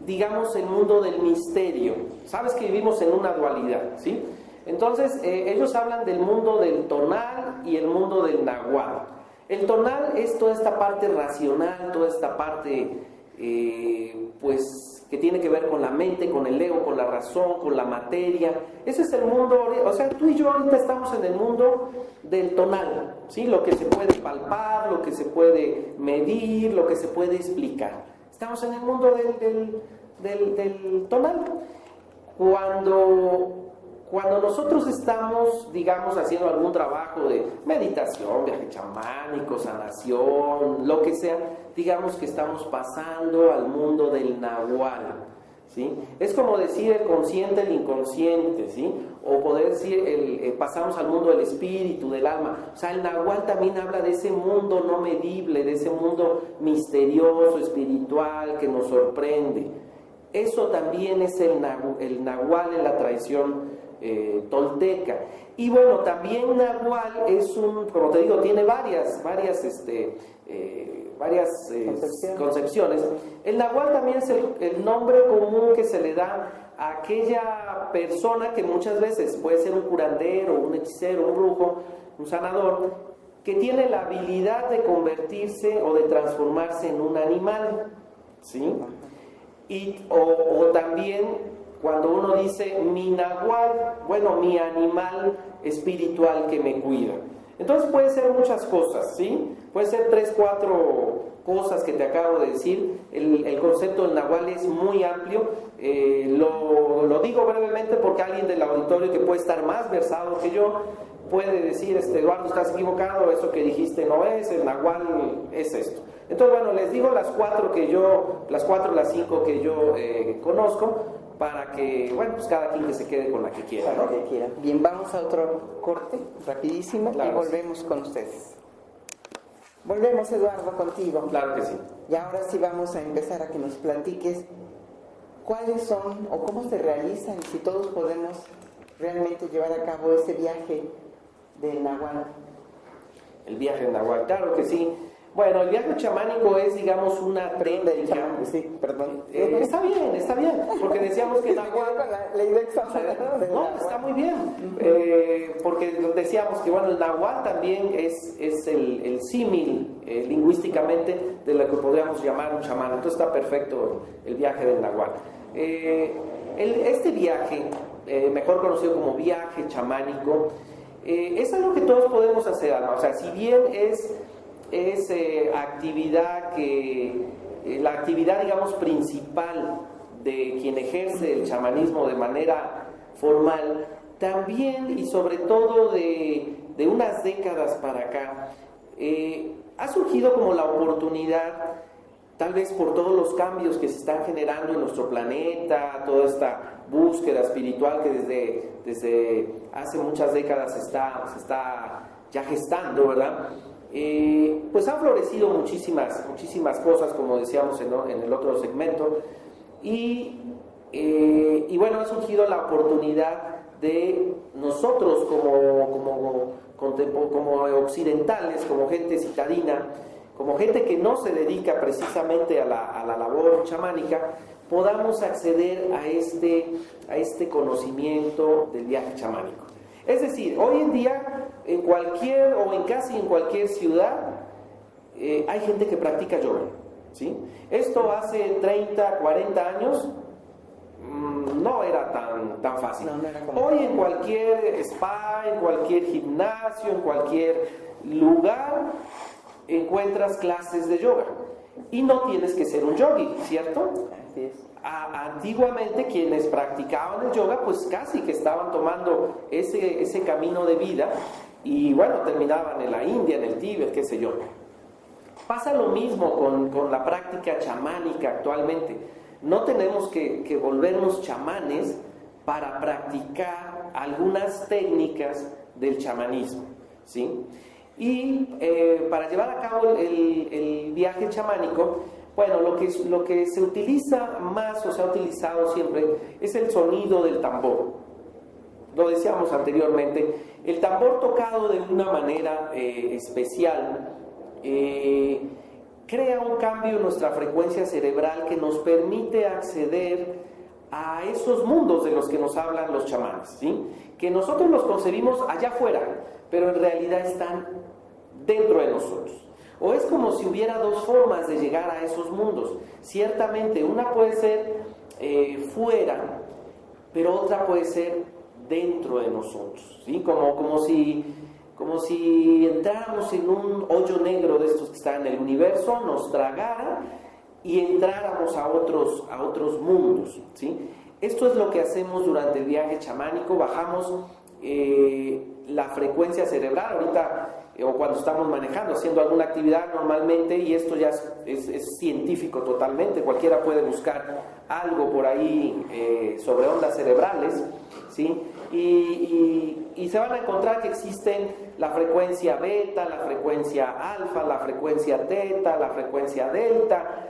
digamos, el mundo del misterio. Sabes que vivimos en una dualidad, ¿sí? Entonces, ellos hablan del mundo del tonal y el mundo del nahual. El tonal es toda esta parte racional, toda esta parte, que tiene que ver con la mente, con el ego, con la razón, con la materia. Ese es el mundo, o sea, tú y yo ahorita estamos en el mundo del tonal, ¿sí? Lo que se puede palpar, lo que se puede medir, lo que se puede explicar. Estamos en el mundo del tonal. Cuando nosotros estamos, digamos, haciendo algún trabajo de meditación, viaje chamánico, sanación, lo que sea, digamos que estamos pasando al mundo del nahual, ¿sí? Es como decir el consciente, el inconsciente, ¿sí? O poder decir, pasamos al mundo del espíritu, del alma. O sea, el nahual también habla de ese mundo no medible, de ese mundo misterioso, espiritual, que nos sorprende. Eso también es el nahual en la tradición tolteca. Y bueno, también nahual es como te digo, tiene varias concepciones. El nahual también es el nombre común que se le da a aquella persona que muchas veces puede ser un curandero, un hechicero, un brujo, un sanador, que tiene la habilidad de convertirse o de transformarse en un animal, ¿sí? O también cuando uno dice mi nahual, bueno, mi animal espiritual que me cuida. Entonces puede ser muchas cosas, ¿sí? Puede ser 3, 4 cosas que te acabo de decir. El concepto del nahual es muy amplio. Lo digo brevemente porque alguien del auditorio que puede estar más versado que yo puede decir, Eduardo, estás equivocado, eso que dijiste no es, el nahual es esto. Entonces, bueno, les digo las 4 las 5 que yo conozco, para que, bueno, pues cada quien que se quede con la que quiera, ¿no? Bien, vamos a otro corte, rapidísimo, claro, y volvemos con ustedes. Volvemos, Eduardo, contigo. Claro que sí. Y ahora sí vamos a empezar a que nos platiques cuáles son o cómo se realizan, si todos podemos realmente llevar a cabo ese viaje del nahual. El viaje del nahual, claro que sí. Bueno, el viaje chamánico es, digamos, una técnica. Sí, perdón. Está bien, porque decíamos que nahual... No, está muy bien, porque decíamos que, bueno, el nahual también es el símil lingüísticamente de lo que podríamos llamar un chamán. Entonces está perfecto el viaje del nahual. Este viaje, mejor conocido como viaje chamánico, es algo que todos podemos hacer, ¿no? O sea, si bien es actividad la actividad, digamos, principal de quien ejerce el chamanismo de manera formal, también y sobre todo de unas décadas para acá, ha surgido como la oportunidad tal vez por todos los cambios que se están generando en nuestro planeta, toda esta búsqueda espiritual que desde hace muchas décadas se está ya gestando, ¿verdad? Pues han florecido muchísimas cosas, como decíamos en el otro segmento, y bueno, ha surgido la oportunidad de nosotros como occidentales, como gente citadina, como gente que no se dedica precisamente a la labor chamánica, podamos acceder a este conocimiento del viaje chamánico. Es decir, hoy en día, casi en cualquier ciudad, hay gente que practica yoga, ¿sí? Esto hace 30, 40 años no era tan fácil. No era como... Hoy en cualquier spa, en cualquier gimnasio, en cualquier lugar, encuentras clases de yoga. Y no tienes que ser un yogi, ¿cierto? Así es. Antiguamente quienes practicaban el yoga pues casi que estaban tomando ese camino de vida y bueno, terminaban en la India, en el Tíbet, qué sé yo. Pasa lo mismo con la práctica chamánica actualmente. No tenemos que volvernos chamanes para practicar algunas técnicas del chamanismo, ¿sí? Y para llevar a cabo el viaje chamánico, bueno, lo que se utiliza más o se ha utilizado siempre es el sonido del tambor. Lo decíamos anteriormente, el tambor tocado de una manera especial crea un cambio en nuestra frecuencia cerebral que nos permite acceder a esos mundos de los que nos hablan los chamanes, ¿sí? Que nosotros los concebimos allá afuera, pero en realidad están dentro de nosotros. O es como si hubiera dos formas de llegar a esos mundos. Ciertamente, una puede ser fuera, pero otra puede ser dentro de nosotros, ¿sí? Como si entráramos en un hoyo negro de estos que están en el universo, nos tragara y entráramos a otros mundos, ¿sí? Esto es lo que hacemos durante el viaje chamánico. Bajamos la frecuencia cerebral ahorita o cuando estamos manejando, haciendo alguna actividad normalmente, y esto ya es científico totalmente, cualquiera puede buscar algo por ahí sobre ondas cerebrales, ¿sí? Y se van a encontrar que existen la frecuencia beta, la frecuencia alfa, la frecuencia teta, la frecuencia delta,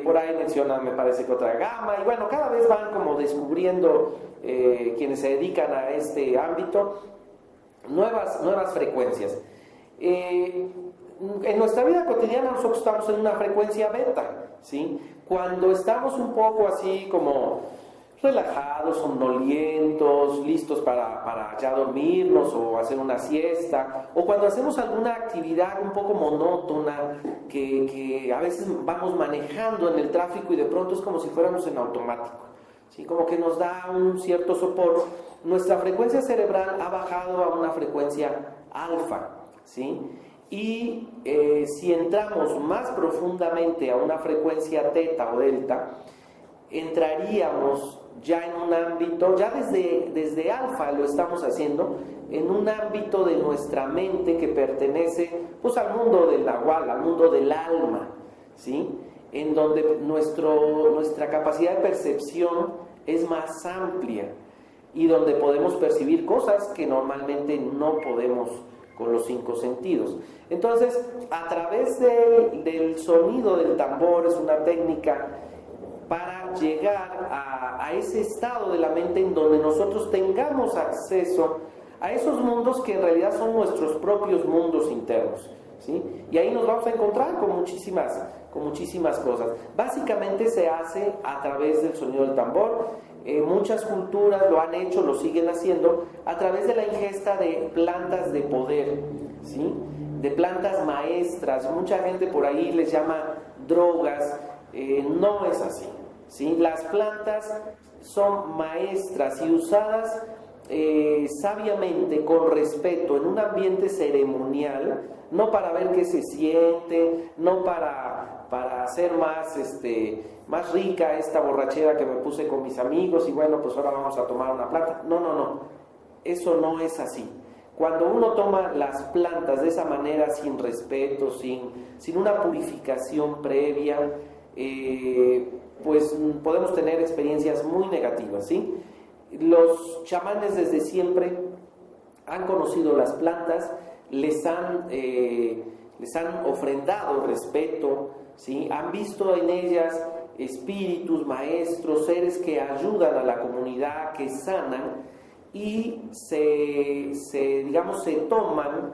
por ahí mencionan, me parece que otra gamma, y bueno, cada vez van como descubriendo quienes se dedican a este ámbito nuevas frecuencias. En nuestra vida cotidiana nosotros estamos en una frecuencia beta, ¿sí? Cuando estamos un poco así como relajados, somnolientos, listos para ya dormirnos o hacer una siesta, o cuando hacemos alguna actividad un poco monótona que a veces vamos manejando en el tráfico y de pronto es como si fuéramos en automático, ¿sí? Como que nos da un cierto sopor. Nuestra frecuencia cerebral ha bajado a una frecuencia alfa, ¿sí? Y si entramos más profundamente a una frecuencia teta o delta, entraríamos ya en un ámbito, ya desde alfa lo estamos haciendo, en un ámbito de nuestra mente que pertenece pues al mundo del nahual, al mundo del alma, ¿sí? En donde nuestra capacidad de percepción es más amplia y donde podemos percibir cosas que normalmente no podemos con los 5 sentidos. Entonces, a través del sonido del tambor, es una técnica para llegar a ese estado de la mente en donde nosotros tengamos acceso a esos mundos que en realidad son nuestros propios mundos internos, ¿sí? Y ahí nos vamos a encontrar con muchísimas cosas. Básicamente se hace a través del sonido del tambor. Muchas culturas lo han hecho, lo siguen haciendo a través de la ingesta de plantas de poder, ¿sí? De plantas maestras. Mucha gente por ahí les llama drogas. No es así, ¿sí? Las plantas son maestras y usadas sabiamente, con respeto, en un ambiente ceremonial, no para ver qué se siente, no para hacer más rica esta borrachera que me puse con mis amigos y bueno, pues ahora vamos a tomar una planta. No, eso no es así. Cuando uno toma las plantas de esa manera, sin respeto, sin una purificación previa, pues podemos tener experiencias muy negativas, ¿sí? Los chamanes desde siempre han conocido las plantas, les han ofrendado respeto, ¿sí? Han visto en ellas espíritus, maestros, seres que ayudan a la comunidad, que sanan y digamos, se toman,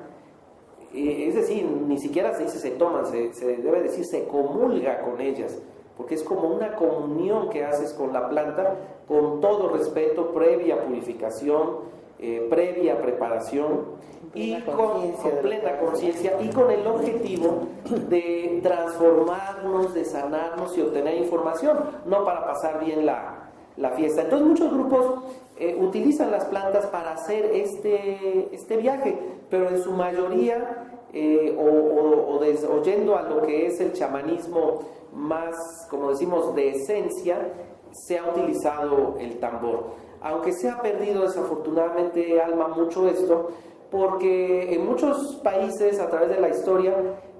es decir, ni siquiera se dice se toman, se debe decir se comulga con ellas, porque es como una comunión que haces con la planta, con todo respeto, previa purificación, previa preparación y con plena conciencia y con el objetivo de transformarnos, de sanarnos y obtener información, no para pasar bien la fiesta. Entonces muchos grupos utilizan las plantas para hacer este viaje, pero en su mayoría oyendo a lo que es el chamanismo más, como decimos, de esencia, se ha utilizado el tambor. Aunque se ha perdido desafortunadamente, Alma, mucho esto, porque en muchos países a través de la historia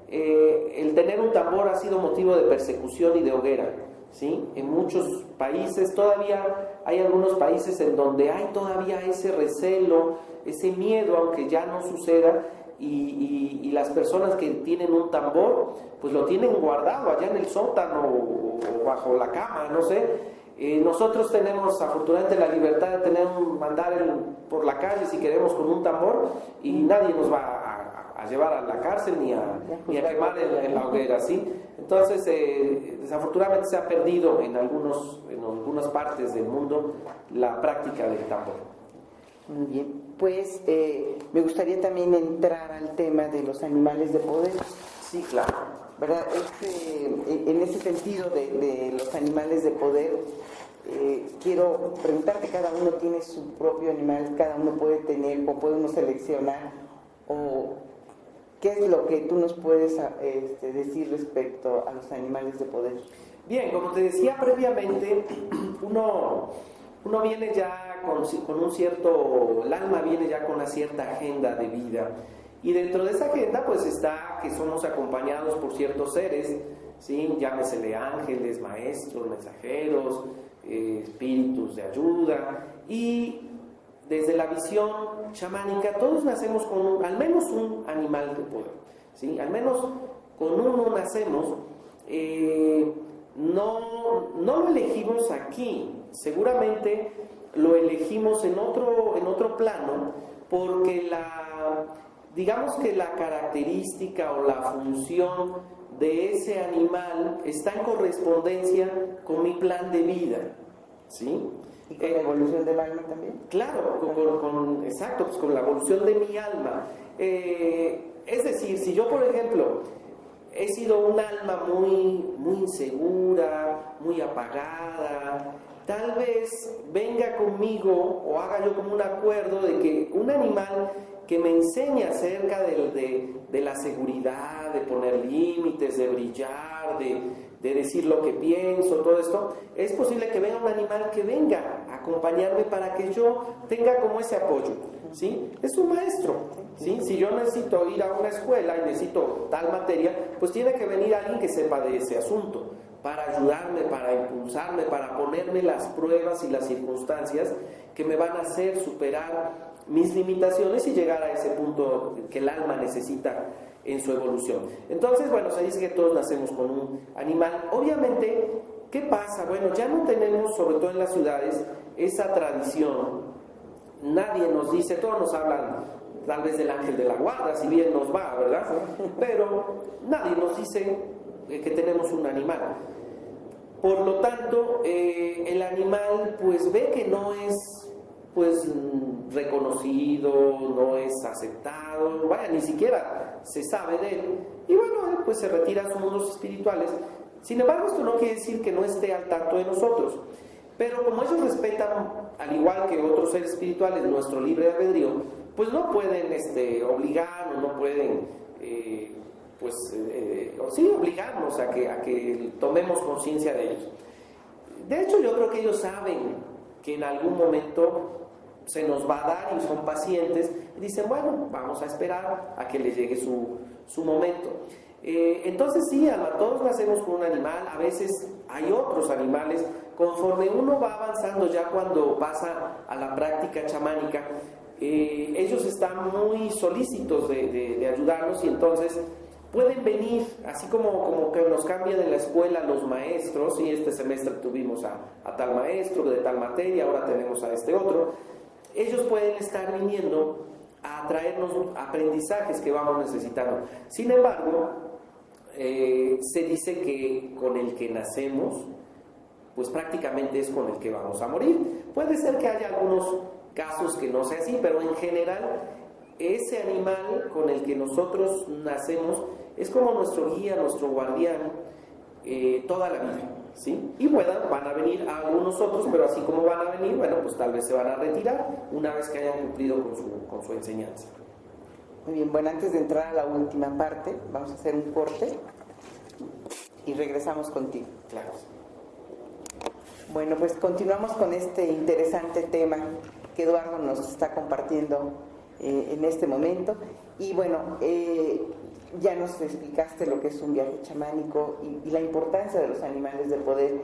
el tener un tambor ha sido motivo de persecución y de hoguera, ¿sí? En muchos países todavía hay algunos países en donde hay todavía ese recelo, ese miedo, aunque ya no suceda, y las personas que tienen un tambor pues lo tienen guardado allá en el sótano o bajo la cama, no sé. Nosotros tenemos afortunadamente la libertad de andar por la calle si queremos con un tambor y nadie nos va a llevar a la cárcel ni a quemar en la hoguera, ¿sí? Entonces desafortunadamente se ha perdido en algunas partes del mundo la práctica del tambor. Muy bien, pues me gustaría también entrar al tema de los animales de poder. Sí, claro. ¿Verdad? En ese sentido de los animales de poder, quiero preguntarte, cada uno tiene su propio animal, cada uno puede tener o puede uno seleccionar, o ¿qué es lo que tú nos puedes decir respecto a los animales de poder? Bien, como te decía previamente, uno viene ya con un cierto, el alma viene ya con una cierta agenda de vida. Y dentro de esa agenda pues está que somos acompañados por ciertos seres, ¿sí? Llámesele ángeles, maestros, mensajeros, espíritus de ayuda. Y desde la visión chamánica todos nacemos con al menos un animal de poder, ¿sí? Al menos con uno nacemos. No lo elegimos aquí, seguramente lo elegimos en otro plano, porque digamos que la característica o la función de ese animal está en correspondencia con mi plan de vida, ¿sí? ¿Y con la evolución del alma también? Claro, exacto, pues con la evolución de mi alma. Es decir, si yo, por ejemplo, he sido un alma muy, muy insegura, muy apagada, tal vez venga conmigo o haga yo como un acuerdo de que un animal que me enseñe acerca de la seguridad, de poner límites, de brillar, de decir lo que pienso, todo esto, es posible que venga un animal que venga a acompañarme para que yo tenga como ese apoyo, ¿sí? Es un maestro, ¿sí? Si yo necesito ir a una escuela y necesito tal materia, pues tiene que venir alguien que sepa de ese asunto, para ayudarme, para impulsarme, para ponerme las pruebas y las circunstancias que me van a hacer superar mis limitaciones y llegar a ese punto que el alma necesita en su evolución. Entonces, bueno, se dice que todos nacemos con un animal. Obviamente, ¿qué pasa? Bueno, ya no tenemos, sobre todo en las ciudades, esa tradición. Nadie nos dice, todos nos hablan tal vez del ángel de la guarda, si bien nos va, ¿verdad? Pero nadie nos dice que tenemos un animal. Por lo tanto, el animal pues ve que no es pues reconocido, no es aceptado, vaya, ni siquiera se sabe de él, y bueno, él pues se retira a sus mundos espirituales. Sin embargo, esto no quiere decir que no esté al tanto de nosotros, pero como ellos respetan, al igual que otros seres espirituales, nuestro libre albedrío, pues no pueden obligar o no pueden sí obligarnos a que tomemos conciencia de ellos. De hecho, yo creo que ellos saben que en algún momento se nos va a dar y son pacientes y dicen, bueno, vamos a esperar a que les llegue su momento. Entonces sí, Alma, todos nacemos con un animal, a veces hay otros animales, conforme uno va avanzando ya cuando pasa a la práctica chamánica, ellos están muy solícitos de ayudarnos y entonces pueden venir, así como que nos cambian en la escuela los maestros, y este semestre tuvimos a tal maestro de tal materia, ahora tenemos a este otro, ellos pueden estar viniendo a traernos aprendizajes que vamos necesitando. Sin embargo, se dice que con el que nacemos, pues prácticamente es con el que vamos a morir. Puede ser que haya algunos casos que no sea así, pero en general ese animal con el que nosotros nacemos es como nuestro guía, nuestro guardián, toda la vida, ¿sí? Y bueno, van a venir algunos otros, pero así como van a venir, bueno, pues tal vez se van a retirar una vez que hayan cumplido con su enseñanza. Muy bien, bueno, antes de entrar a la última parte, vamos a hacer un corte y regresamos contigo. Claro. Bueno, pues continuamos con este interesante tema que Eduardo nos está compartiendo en este momento. Y bueno, ya nos explicaste lo que es un viaje chamánico y la importancia de los animales de poder.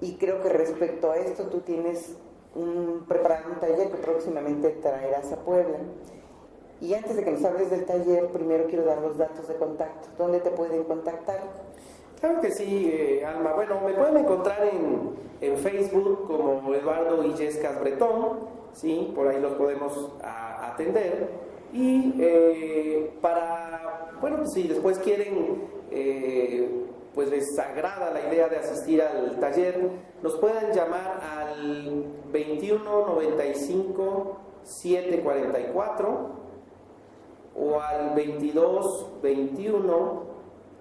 Y creo que respecto a esto tú tienes preparado un taller que próximamente traerás a Puebla. Y antes de que nos hables del taller, primero quiero dar los datos de contacto. ¿Dónde te pueden contactar? Claro que sí, Alma. Bueno, me pueden encontrar en Facebook como Eduardo Illescas Bretón, ¿sí? Por ahí los podemos atender. Y bueno, si después quieren, pues les agrada la idea de asistir al taller, nos pueden llamar al 21 95 744 o al 22 21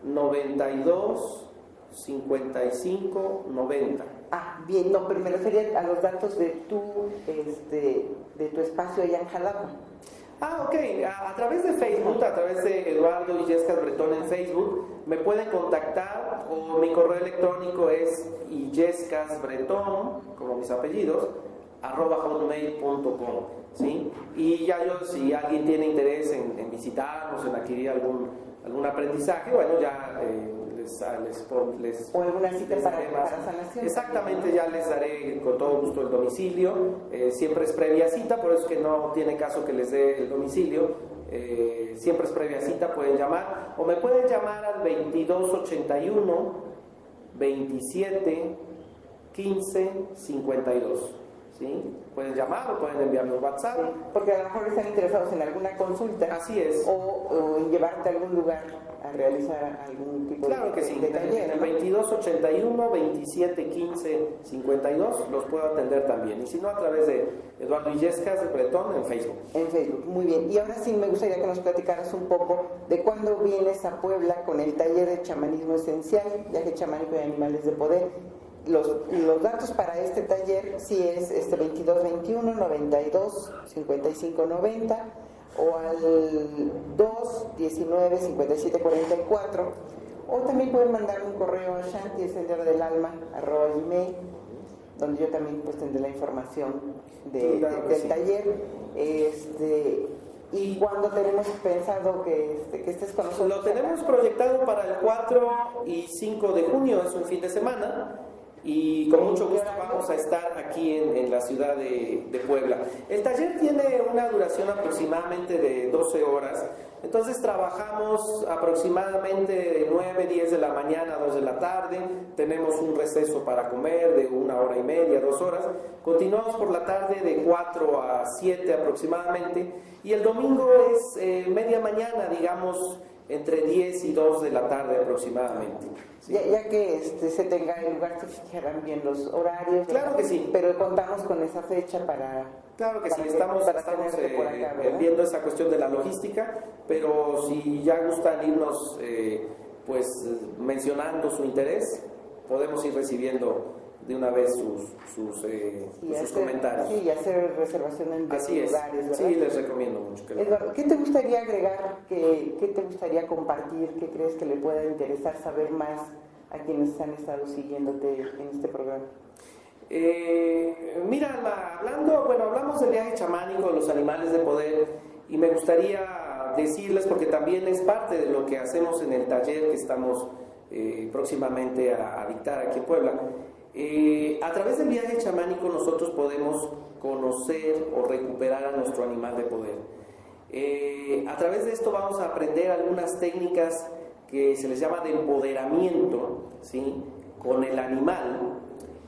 92 55 90. Ah, bien, no, pero me refería a los datos de tu espacio allá en Jalapa. Ah, ok, a través de Facebook, a través de Eduardo Illescas Bretón en Facebook, me pueden contactar, o mi correo electrónico es illescasbretón, como mis apellidos, @hotmail.com, ¿sí? Y ya si alguien tiene interés en visitarnos, en adquirir algún aprendizaje, bueno, ya o alguna cita les daré para sanación. Exactamente, ya les daré con todo gusto el domicilio. Siempre es previa cita, por eso es que no tiene caso que les dé el domicilio. Siempre es previa cita, pueden llamar o me pueden llamar al 2281 27 15 52. ¿Sí? Pueden llamar o pueden enviarme un WhatsApp. Sí, porque a lo mejor están interesados en alguna consulta. Así es. O en llevarte a algún lugar a realizar algún tipo claro que sí, de taller. En el 2281 27 15 52 los puedo atender también. Y si no, a través de Eduardo Illescas Bretón en Facebook. En Facebook, muy bien. Y ahora sí me gustaría que nos platicaras un poco de cuándo vienes a Puebla con el taller de chamanismo esencial, viaje chamánico de animales de poder. Los datos para este taller sí es 22 21 92 55 90 o al 2 19 57 44, o también pueden mandar un correo a Shanti, el sendero del alma @gmail, donde yo también pues tendré la información del taller. ¿Y cuándo tenemos pensado que estés con nosotros? Lo tenemos proyectado para el 4 y 5 de junio, es un fin de semana. Y con mucho gusto vamos a estar aquí en la ciudad de Puebla. El taller tiene una duración aproximadamente de 12 horas, entonces trabajamos aproximadamente de 9, 10 de la mañana a 2 de la tarde, tenemos un receso para comer de 1 hora y media, 2 horas, continuamos por la tarde de 4 a 7 aproximadamente, y el domingo es media mañana, digamos, entre 10 y 2 de la tarde aproximadamente. ¿Sí? Ya que se tenga el lugar, se fijarán bien los horarios. Claro que sí. Pero contamos con esa fecha para... Claro que sí, estamos por acá, viendo esa cuestión de la logística, pero si ya gustan irnos pues mencionando su interés, podemos ir recibiendo de una vez sus comentarios. Sí, y hacer reservaciones de Así lugares, ¿verdad? Sí, les recomiendo mucho que Eduardo, ¿qué te gustaría agregar? ¿Qué te gustaría compartir? ¿Qué crees que le pueda interesar saber más a quienes han estado siguiéndote en este programa? Mira, hablamos del viaje chamánico, de los animales de poder, y me gustaría decirles, porque también es parte de lo que hacemos en el taller que estamos próximamente a dictar aquí en Puebla. A través del viaje chamánico nosotros podemos conocer o recuperar a nuestro animal de poder. A través de esto vamos a aprender algunas técnicas que se les llama de empoderamiento, ¿sí?, con el animal,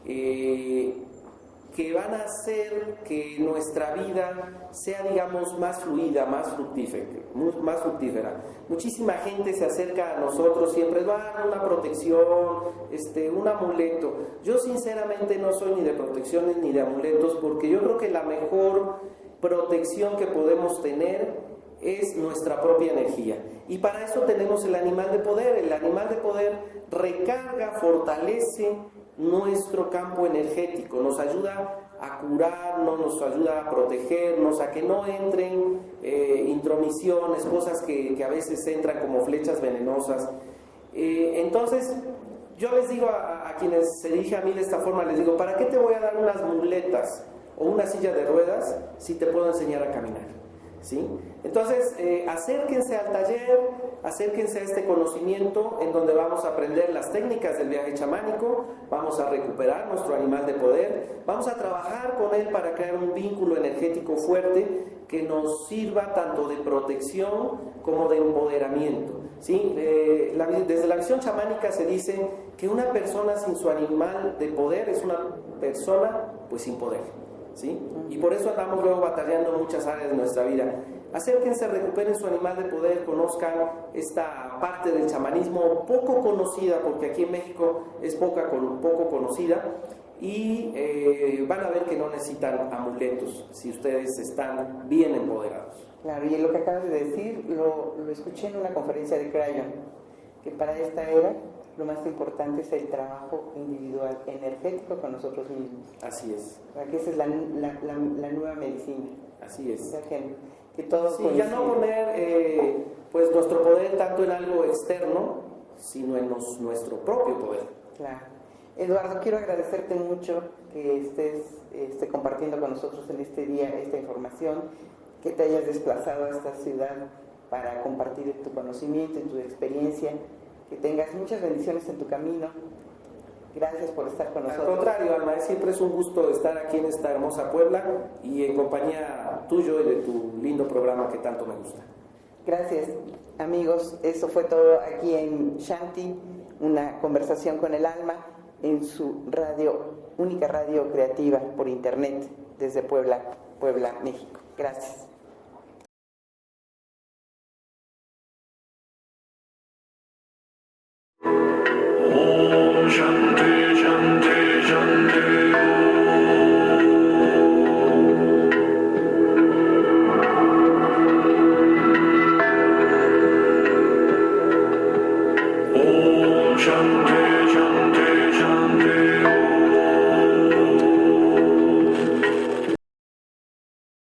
que van a hacer que nuestra vida sea, digamos, más fluida, más fructífera. Muchísima gente se acerca a nosotros, siempre va a una protección, un amuleto. Yo sinceramente no soy ni de protecciones ni de amuletos, porque yo creo que la mejor protección que podemos tener es nuestra propia energía. Y para eso tenemos el animal de poder. El animal de poder recarga, fortalece nuestro campo energético, nos ayuda a curarnos, nos ayuda a protegernos, a que no entren intromisiones, cosas que a veces entran como flechas venenosas. Entonces, yo les digo a quienes se dirigen a mí de esta forma, les digo, ¿para qué te voy a dar unas muletas o una silla de ruedas si te puedo enseñar a caminar? ¿Sí? Entonces, acérquense al taller, acérquense a este conocimiento en donde vamos a aprender las técnicas del viaje chamánico, vamos a recuperar nuestro animal de poder, vamos a trabajar con él para crear un vínculo energético fuerte que nos sirva tanto de protección como de empoderamiento, ¿sí? Desde la visión chamánica se dice que una persona sin su animal de poder es una persona pues sin poder, ¿sí? Y por eso andamos luego batallando en muchas áreas de nuestra vida. Acérquense, recuperen su animal de poder, conozcan esta parte del chamanismo poco conocida, porque aquí en México es poco conocida, y van a ver que no necesitan amuletos si ustedes están bien empoderados. Claro, y lo que acabas de decir lo escuché en una conferencia de Crayon, que para esta era lo más importante es el trabajo individual, energético con nosotros mismos. Así es. Para que esa es la nueva medicina. Así es. O sea, que todos sí, ya no poner pues nuestro poder tanto en algo externo, sino en nuestro propio poder. Claro. Eduardo, quiero agradecerte mucho que estés compartiendo con nosotros en este día esta información, que te hayas desplazado a esta ciudad para compartir tu conocimiento y tu experiencia. Que tengas muchas bendiciones en tu camino. Gracias por estar con nosotros. Al contrario, Alma, siempre es un gusto estar aquí en esta hermosa Puebla y en compañía tuyo y de tu lindo programa que tanto me gusta. Gracias, amigos. Eso fue todo aquí en Shanti, una conversación con el alma en su única radio creativa por internet desde Puebla, México. Gracias.